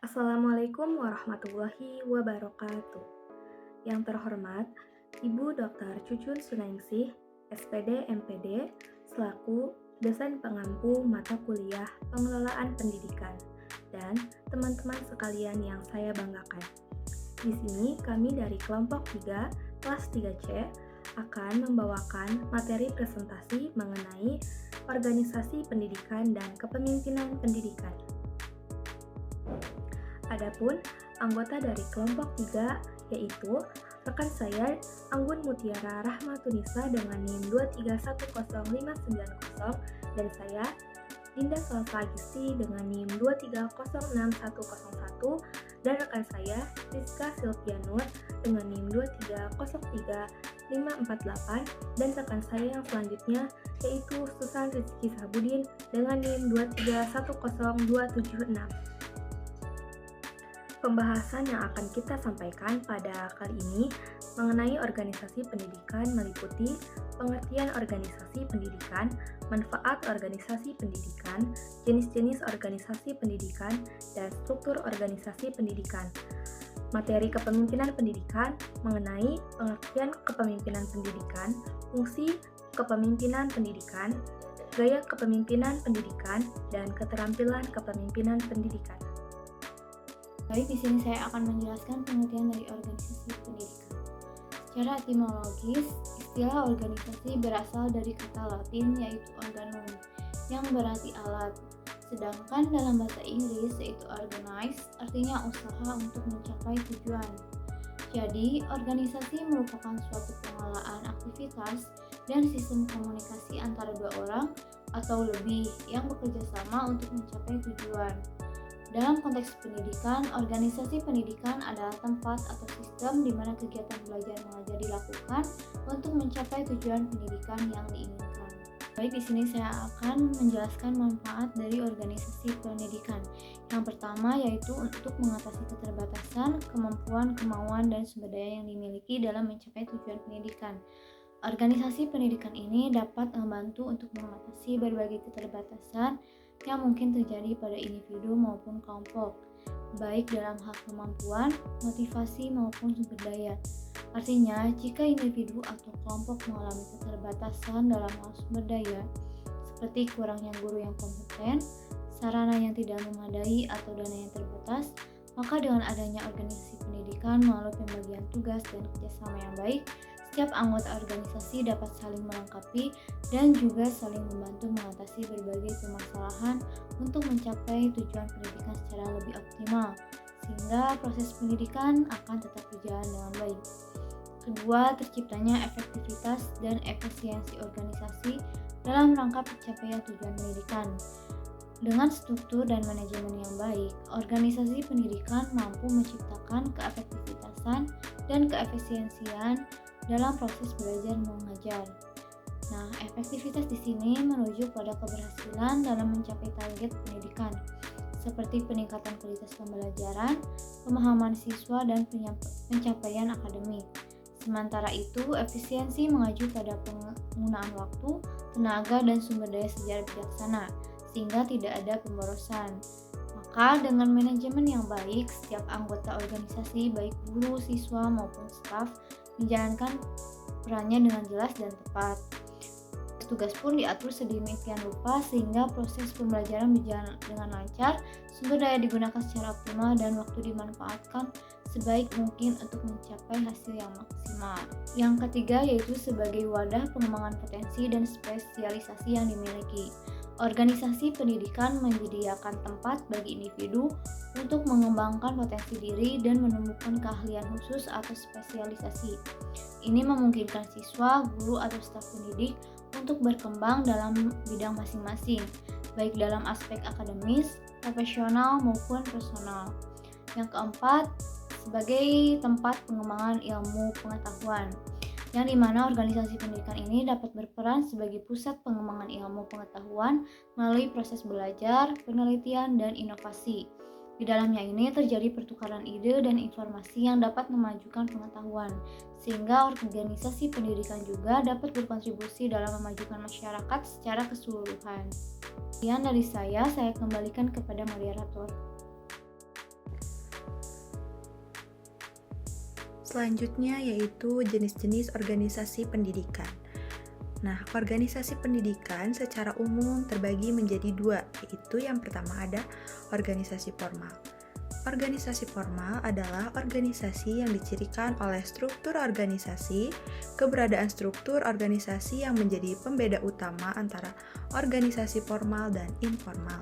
Assalamualaikum warahmatullahi wabarakatuh. Yang terhormat, Ibu Dr. Cucun Sunaningsih, SPD MPD, selaku dosen pengampu mata kuliah Pengelolaan Pendidikan, dan teman-teman sekalian yang saya banggakan. Di sini kami dari kelompok 3, kelas 3C, akan membawakan materi presentasi mengenai organisasi pendidikan dan kepemimpinan pendidikan. Adapun anggota dari kelompok 3 yaitu rekan saya Anggun Mutiara Rahmatunisa dengan NIM 2310590 dan saya Dinda Salsa Agisti dengan NIM 2306101 dan rekan saya Rizka Silvianur dengan NIM 2303548 dan rekan saya yang selanjutnya yaitu Susan Rizky Sabudin dengan NIM 2310276. Pembahasan yang akan kita sampaikan pada kali ini mengenai organisasi pendidikan meliputi pengertian organisasi pendidikan, manfaat organisasi pendidikan, jenis-jenis organisasi pendidikan, dan struktur organisasi pendidikan. Materi kepemimpinan pendidikan mengenai pengertian kepemimpinan pendidikan, fungsi kepemimpinan pendidikan, gaya kepemimpinan pendidikan, dan keterampilan kepemimpinan pendidikan. Baik, di sini saya akan menjelaskan pengertian dari organisasi pendidikan. Secara etimologis, istilah organisasi berasal dari kata Latin yaitu organum, yang berarti alat. Sedangkan dalam bahasa Inggris yaitu organize, artinya usaha untuk mencapai tujuan. Jadi, organisasi merupakan suatu pengelolaan aktivitas dan sistem komunikasi antara dua orang atau lebih yang bekerja sama untuk mencapai tujuan. Dalam konteks pendidikan, organisasi pendidikan adalah tempat atau sistem di mana kegiatan belajar mengajar dilakukan untuk mencapai tujuan pendidikan yang diinginkan. Baik, di sini saya akan menjelaskan manfaat dari organisasi pendidikan. Yang pertama yaitu untuk mengatasi keterbatasan, kemampuan, kemauan, dan sumber daya yang dimiliki dalam mencapai tujuan pendidikan. Organisasi pendidikan ini dapat membantu untuk mengatasi berbagai keterbatasan yang mungkin terjadi pada individu maupun kelompok, baik dalam hal kemampuan, motivasi, maupun sumber daya. Artinya, jika individu atau kelompok mengalami keterbatasan dalam hal sumber daya, seperti kurangnya guru yang kompeten, sarana yang tidak memadai, atau dana yang terbatas, maka dengan adanya organisasi pendidikan melalui pembagian tugas dan kerjasama yang baik, setiap anggota organisasi dapat saling melengkapi dan juga saling membantu mengatasi berbagai permasalahan untuk mencapai tujuan pendidikan secara lebih optimal, sehingga proses pendidikan akan tetap berjalan dengan baik. Kedua, terciptanya efektivitas dan efisiensi organisasi dalam rangka pencapaian tujuan pendidikan. Dengan struktur dan manajemen yang baik, organisasi pendidikan mampu menciptakan keefektivitasan dan keefisiensian dalam proses belajar mengajar. Nah, efektivitas di sini merujuk pada keberhasilan dalam mencapai target pendidikan, seperti peningkatan kualitas pembelajaran, pemahaman siswa, dan pencapaian akademik. Sementara itu, efisiensi mengacu pada penggunaan waktu, tenaga, dan sumber daya secara bijaksana, sehingga tidak ada pemborosan. Maka dengan manajemen yang baik, setiap anggota organisasi, baik guru, siswa, maupun staf, menjalankan perannya dengan jelas dan tepat. Tugas pun diatur sedemikian rupa sehingga proses pembelajaran berjalan dengan lancar, sumber daya digunakan secara optimal, dan waktu dimanfaatkan sebaik mungkin untuk mencapai hasil yang maksimal. Yang ketiga yaitu sebagai wadah pengembangan potensi dan spesialisasi yang dimiliki. Organisasi pendidikan menyediakan tempat bagi individu untuk mengembangkan potensi diri dan menemukan keahlian khusus atau spesialisasi. Ini memungkinkan siswa, guru, atau staf pendidik untuk berkembang dalam bidang masing-masing, baik dalam aspek akademis, profesional, maupun personal. Yang keempat, sebagai tempat pengembangan ilmu pengetahuan, yang dimana organisasi pendidikan ini dapat berperan sebagai pusat pengembangan ilmu pengetahuan melalui proses belajar, penelitian, dan inovasi. Di dalamnya ini terjadi pertukaran ide dan informasi yang dapat memajukan pengetahuan, sehingga organisasi pendidikan juga dapat berkontribusi dalam memajukan masyarakat secara keseluruhan. Sekian dari saya kembalikan kepada moderator. Selanjutnya yaitu jenis-jenis organisasi pendidikan. Nah, organisasi pendidikan secara umum terbagi menjadi dua, yaitu yang pertama ada organisasi formal. Organisasi formal adalah organisasi yang dicirikan oleh struktur organisasi, keberadaan struktur organisasi yang menjadi pembeda utama antara organisasi formal dan informal.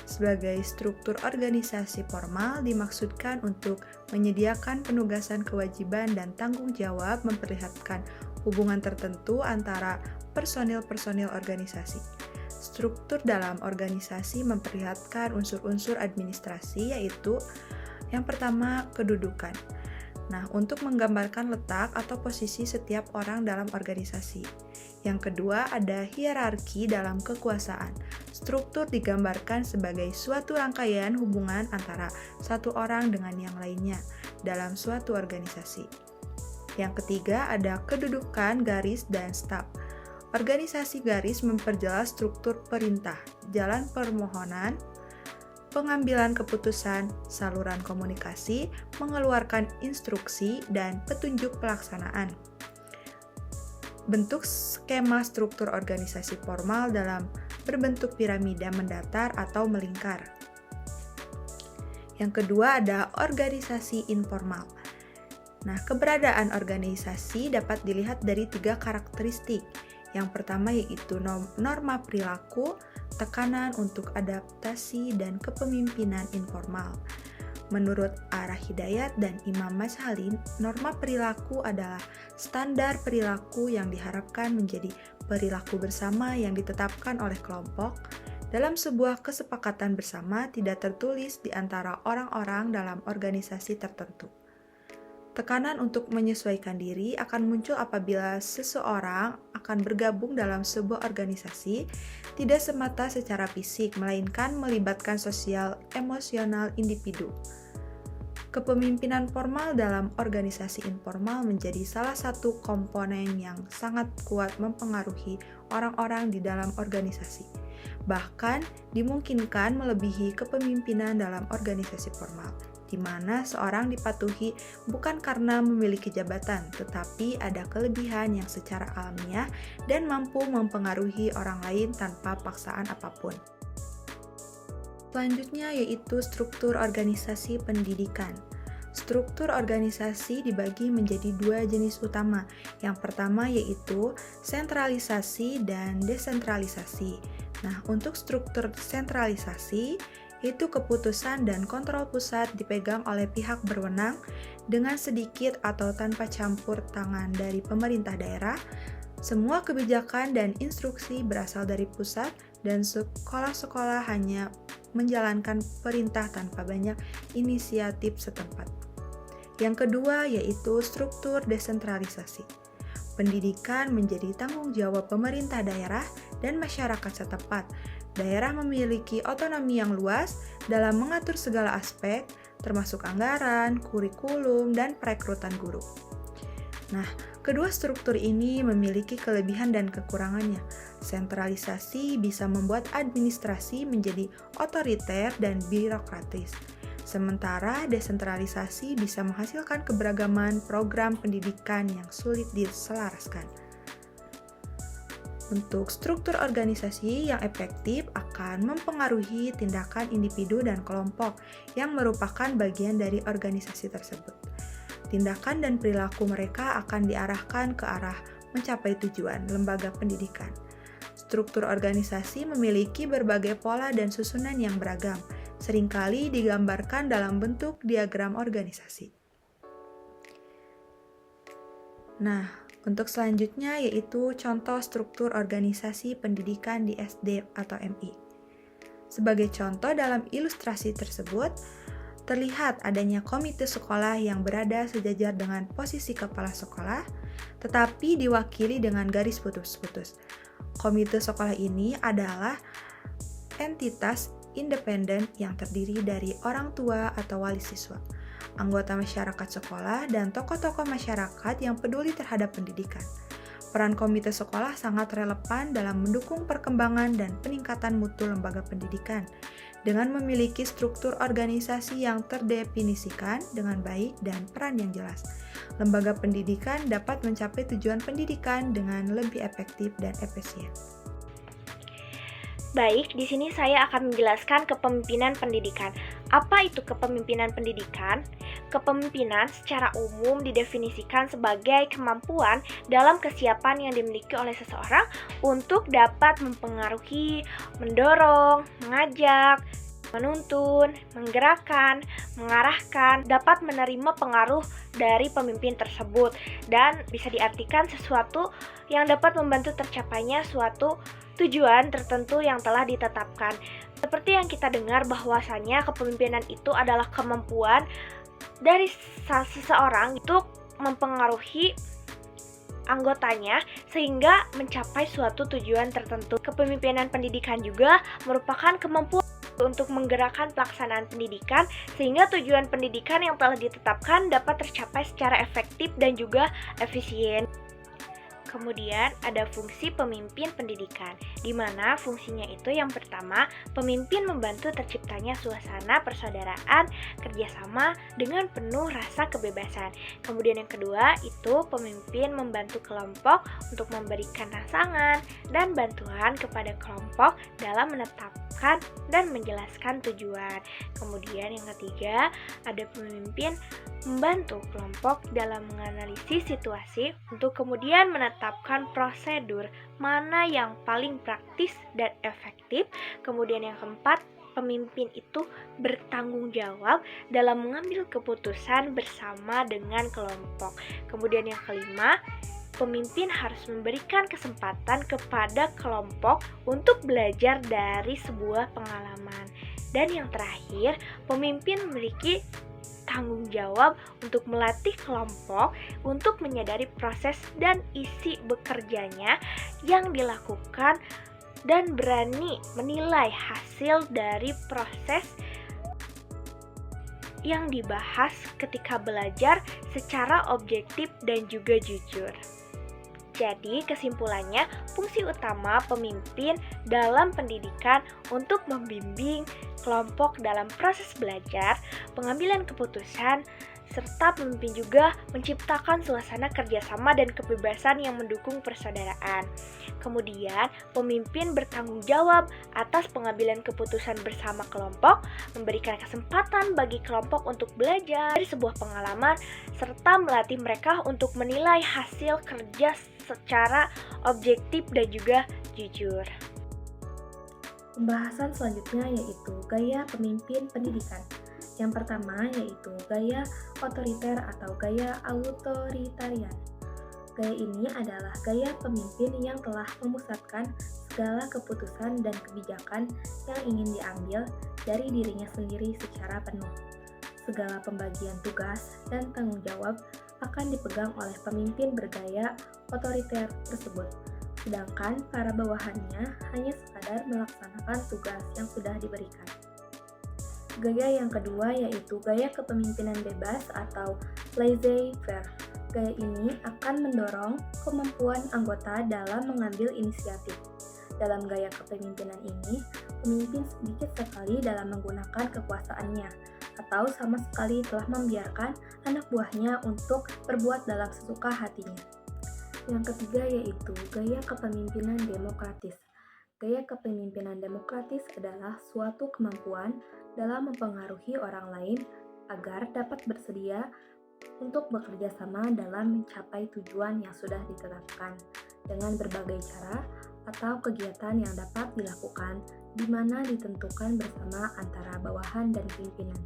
Sebagai struktur organisasi formal dimaksudkan untuk menyediakan penugasan kewajiban dan tanggung jawab memperlihatkan hubungan tertentu antara personil-personil organisasi. Struktur dalam organisasi memperlihatkan unsur-unsur administrasi yaitu yang pertama kedudukan. Nah, untuk menggambarkan letak atau posisi setiap orang dalam organisasi. Yang kedua ada hierarki dalam kekuasaan. Struktur digambarkan sebagai suatu rangkaian hubungan antara satu orang dengan yang lainnya dalam suatu organisasi. Yang ketiga ada kedudukan garis dan staf. Organisasi garis memperjelas struktur perintah, jalan permohonan, pengambilan keputusan, saluran komunikasi, mengeluarkan instruksi, dan petunjuk pelaksanaan. Bentuk skema struktur organisasi formal dalam berbentuk piramida mendatar atau melingkar. Yang kedua ada organisasi informal. Nah, keberadaan organisasi dapat dilihat dari 3 karakteristik. Yang pertama yaitu norma perilaku, tekanan untuk adaptasi, dan kepemimpinan informal. Menurut Arah Hidayat dan Imam Mashalin, norma perilaku adalah standar perilaku yang diharapkan menjadi perilaku bersama yang ditetapkan oleh kelompok dalam sebuah kesepakatan bersama tidak tertulis di antara orang-orang dalam organisasi tertentu. Tekanan untuk menyesuaikan diri akan muncul apabila seseorang akan bergabung dalam sebuah organisasi tidak semata secara fisik, melainkan melibatkan sosial emosional individu. Kepemimpinan formal dalam organisasi informal menjadi salah satu komponen yang sangat kuat mempengaruhi orang-orang di dalam organisasi. Bahkan dimungkinkan melebihi kepemimpinan dalam organisasi formal, di mana seorang dipatuhi bukan karena memiliki jabatan, tetapi ada kelebihan yang secara alamiah dan mampu mempengaruhi orang lain tanpa paksaan apapun. Selanjutnya yaitu struktur organisasi pendidikan. Struktur organisasi dibagi menjadi 2 jenis utama. Yang pertama yaitu sentralisasi dan desentralisasi. Nah, untuk struktur sentralisasi, yaitu keputusan dan kontrol pusat dipegang oleh pihak berwenang dengan sedikit atau tanpa campur tangan dari pemerintah daerah. Semua kebijakan dan instruksi berasal dari pusat dan sekolah-sekolah hanya menjalankan perintah tanpa banyak inisiatif setempat. Yang kedua yaitu struktur desentralisasi. Pendidikan menjadi tanggung jawab pemerintah daerah dan masyarakat setempat. Daerah memiliki otonomi yang luas dalam mengatur segala aspek, termasuk anggaran, kurikulum, dan perekrutan guru. Nah, kedua struktur ini memiliki kelebihan dan kekurangannya. Sentralisasi bisa membuat administrasi menjadi otoriter dan birokratis. Sementara desentralisasi bisa menghasilkan keberagaman program pendidikan yang sulit diselaraskan. Untuk struktur organisasi yang efektif akan mempengaruhi tindakan individu dan kelompok yang merupakan bagian dari organisasi tersebut. Tindakan dan perilaku mereka akan diarahkan ke arah mencapai tujuan lembaga pendidikan. Struktur organisasi memiliki berbagai pola dan susunan yang beragam, seringkali digambarkan dalam bentuk diagram organisasi. Nah, untuk selanjutnya yaitu contoh struktur organisasi pendidikan di SD atau MI. Sebagai contoh dalam ilustrasi tersebut, terlihat adanya komite sekolah yang berada sejajar dengan posisi kepala sekolah, tetapi diwakili dengan garis putus-putus. Komite sekolah ini adalah entitas independen yang terdiri dari orang tua atau wali siswa, anggota masyarakat sekolah, dan tokoh-tokoh masyarakat yang peduli terhadap pendidikan. Peran komite sekolah sangat relevan dalam mendukung perkembangan dan peningkatan mutu lembaga pendidikan dengan memiliki struktur organisasi yang terdefinisikan dengan baik dan peran yang jelas. lembaga pendidikan dapat mencapai tujuan pendidikan dengan lebih efektif dan efisien. Baik, di sini saya akan menjelaskan kepemimpinan pendidikan. Apa itu kepemimpinan pendidikan? Kepemimpinan secara umum didefinisikan sebagai kemampuan dalam kesiapan yang dimiliki oleh seseorang untuk dapat mempengaruhi, mendorong, mengajak, menuntun, menggerakkan, mengarahkan, dapat menerima pengaruh dari pemimpin tersebut, dan bisa diartikan sesuatu yang dapat membantu tercapainya suatu tujuan tertentu yang telah ditetapkan. Seperti yang kita dengar bahwasanya kepemimpinan itu adalah kemampuan dari seseorang untuk mempengaruhi anggotanya sehingga mencapai suatu tujuan tertentu. Kepemimpinan pendidikan juga merupakan kemampuan untuk menggerakkan pelaksanaan pendidikan sehingga tujuan pendidikan yang telah ditetapkan dapat tercapai secara efektif dan juga efisien. Kemudian ada fungsi pemimpin pendidikan, di mana fungsinya itu yang pertama, pemimpin membantu terciptanya suasana persaudaraan, kerjasama dengan penuh rasa kebebasan. Kemudian yang kedua itu pemimpin membantu kelompok untuk memberikan rangsangan dan bantuan kepada kelompok dalam menetapkan dan menjelaskan tujuan. Kemudian yang ketiga ada pemimpin membantu kelompok dalam menganalisis situasi untuk kemudian menetapkan prosedur mana yang paling praktis dan efektif. Kemudian yang keempat, pemimpin itu bertanggung jawab dalam mengambil keputusan bersama dengan kelompok. Kemudian yang kelima, pemimpin harus memberikan kesempatan kepada kelompok untuk belajar dari sebuah pengalaman. Dan yang terakhir, pemimpin memiliki tanggung jawab untuk melatih kelompok untuk menyadari proses dan isi bekerjanya yang dilakukan dan berani menilai hasil dari proses yang dibahas ketika belajar secara objektif dan juga jujur. Jadi kesimpulannya, fungsi utama pemimpin dalam pendidikan untuk membimbing kelompok dalam proses belajar, pengambilan keputusan, serta pemimpin juga menciptakan suasana kerjasama dan kebebasan yang mendukung persaudaraan. Kemudian, pemimpin bertanggung jawab atas pengambilan keputusan bersama kelompok, memberikan kesempatan bagi kelompok untuk belajar dari sebuah pengalaman, serta melatih mereka untuk menilai hasil kerja secara objektif dan juga jujur. Pembahasan selanjutnya yaitu gaya pemimpin pendidikan. Yang pertama yaitu gaya otoriter atau gaya autoritarian. Gaya ini adalah gaya pemimpin yang telah memusatkan segala keputusan dan kebijakan yang ingin diambil dari dirinya sendiri secara penuh. Segala pembagian tugas dan tanggung jawab akan dipegang oleh pemimpin bergaya otoriter tersebut, sedangkan para bawahannya hanya sekadar melaksanakan tugas yang sudah diberikan. Gaya yang kedua yaitu gaya kepemimpinan bebas atau laissez-faire. Gaya ini akan mendorong kemampuan anggota dalam mengambil inisiatif. Dalam gaya kepemimpinan ini, pemimpin sedikit sekali dalam menggunakan kekuasaannya, atau sama sekali telah membiarkan anak buahnya untuk berbuat dalam sesuka hatinya. Yang ketiga yaitu gaya kepemimpinan demokratis. Gaya kepemimpinan demokratis adalah suatu kemampuan dalam mempengaruhi orang lain agar dapat bersedia untuk bekerja sama dalam mencapai tujuan yang sudah ditetapkan dengan berbagai cara atau kegiatan yang dapat dilakukan di mana ditentukan bersama antara bawahan dan pimpinan.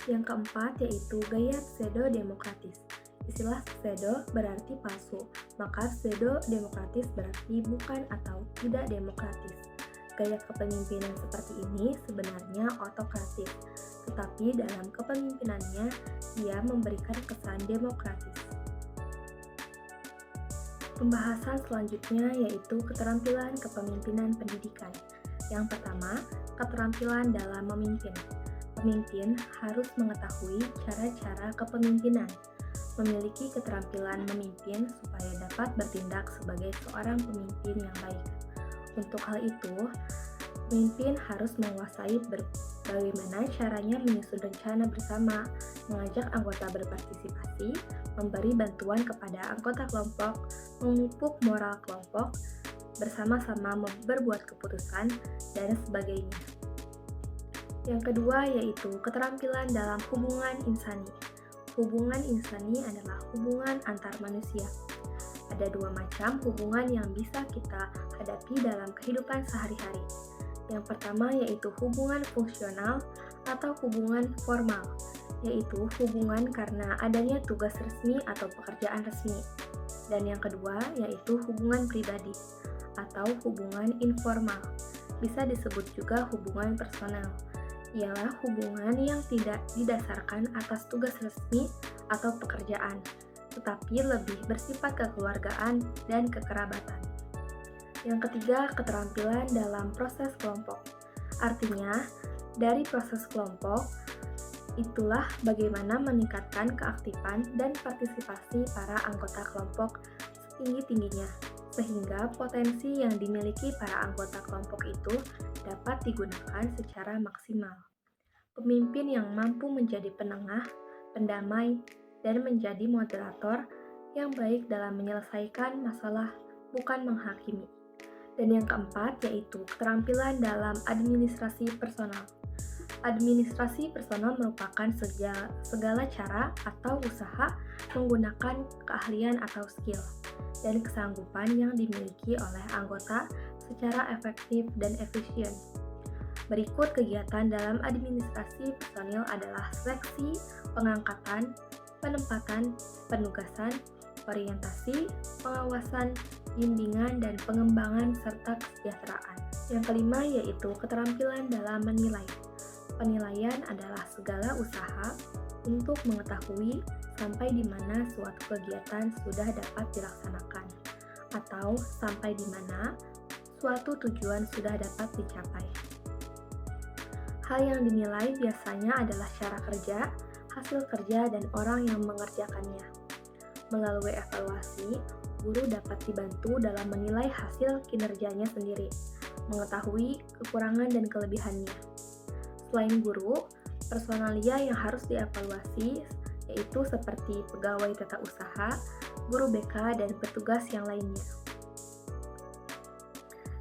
Yang keempat yaitu gaya pseudo-demokratis. Istilah pseudo berarti palsu, maka pseudo-demokratis berarti bukan atau tidak demokratis. Gaya kepemimpinan seperti ini sebenarnya otokratis, tetapi dalam kepemimpinannya ia memberikan kesan demokratis. Pembahasan selanjutnya yaitu keterampilan kepemimpinan pendidikan. Yang pertama, keterampilan dalam memimpin. Pemimpin harus mengetahui cara-cara kepemimpinan, memiliki keterampilan memimpin supaya dapat bertindak sebagai seorang pemimpin yang baik. Untuk hal itu, pemimpin harus menguasai bagaimana caranya menyusun rencana bersama, mengajak anggota berpartisipasi, memberi bantuan kepada anggota kelompok, memupuk moral kelompok, bersama-sama berbuat keputusan, dan sebagainya. Yang kedua yaitu keterampilan dalam hubungan insani. Hubungan insani adalah hubungan antar manusia. Ada dua macam hubungan yang bisa kita hadapi dalam kehidupan sehari-hari. Yang pertama yaitu hubungan fungsional atau hubungan formal, yaitu hubungan karena adanya tugas resmi atau pekerjaan resmi. Dan yang kedua yaitu hubungan pribadi atau hubungan informal, bisa disebut juga hubungan personal. Ialah hubungan yang tidak didasarkan atas tugas resmi atau pekerjaan, tetapi lebih bersifat kekeluargaan dan kekerabatan. Yang ketiga, keterampilan dalam proses kelompok. Artinya, dari proses kelompok, itulah bagaimana meningkatkan keaktifan dan partisipasi para anggota kelompok setinggi-tingginya, sehingga potensi yang dimiliki para anggota kelompok itu dapat digunakan secara maksimal. Pemimpin yang mampu menjadi penengah, pendamai, dan menjadi moderator yang baik dalam menyelesaikan masalah, bukan menghakimi. Dan yang keempat yaitu keterampilan dalam administrasi personal. Administrasi personal merupakan segala cara atau usaha menggunakan keahlian atau skill dan kesanggupan yang dimiliki oleh anggota secara efektif dan efisien. Berikut kegiatan dalam administrasi personil adalah seleksi, pengangkatan, penempatan, penugasan, orientasi, pengawasan, bimbingan, dan pengembangan serta kesejahteraan. Yang kelima yaitu keterampilan dalam menilai. Penilaian adalah segala usaha untuk mengetahui sampai di mana suatu kegiatan sudah dapat dilaksanakan atau sampai di mana suatu tujuan sudah dapat dicapai. Hal yang dinilai biasanya adalah cara kerja, hasil kerja, dan orang yang mengerjakannya. Melalui evaluasi, guru dapat dibantu dalam menilai hasil kinerjanya sendiri, mengetahui kekurangan dan kelebihannya. Selain guru, personalia yang harus dievaluasi yaitu seperti pegawai tata usaha, guru BK, dan petugas yang lainnya.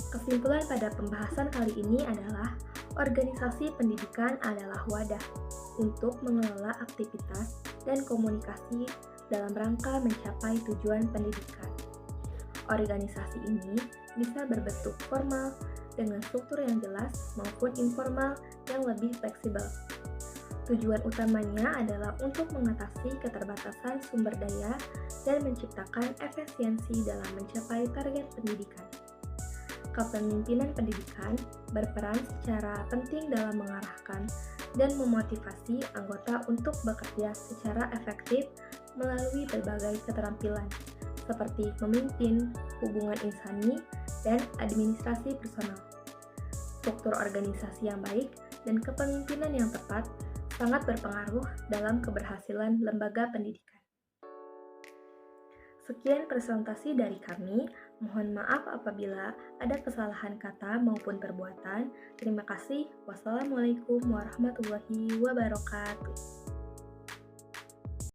Kesimpulan pada pembahasan kali ini adalah organisasi pendidikan adalah wadah untuk mengelola aktivitas dan komunikasi dalam rangka mencapai tujuan pendidikan. Organisasi ini bisa berbentuk formal dengan struktur yang jelas maupun informal yang lebih fleksibel. Tujuan utamanya adalah untuk mengatasi keterbatasan sumber daya dan menciptakan efisiensi dalam mencapai target pendidikan. Kepemimpinan pendidikan berperan secara penting dalam mengarahkan dan memotivasi anggota untuk bekerja secara efektif melalui berbagai keterampilan, seperti memimpin, hubungan insani, dan administrasi personal. Struktur organisasi yang baik dan kepemimpinan yang tepat sangat berpengaruh dalam keberhasilan lembaga pendidikan. Sekian presentasi dari kami. Mohon maaf apabila ada kesalahan kata maupun perbuatan. Terima kasih. Wassalamualaikum warahmatullahi wabarakatuh.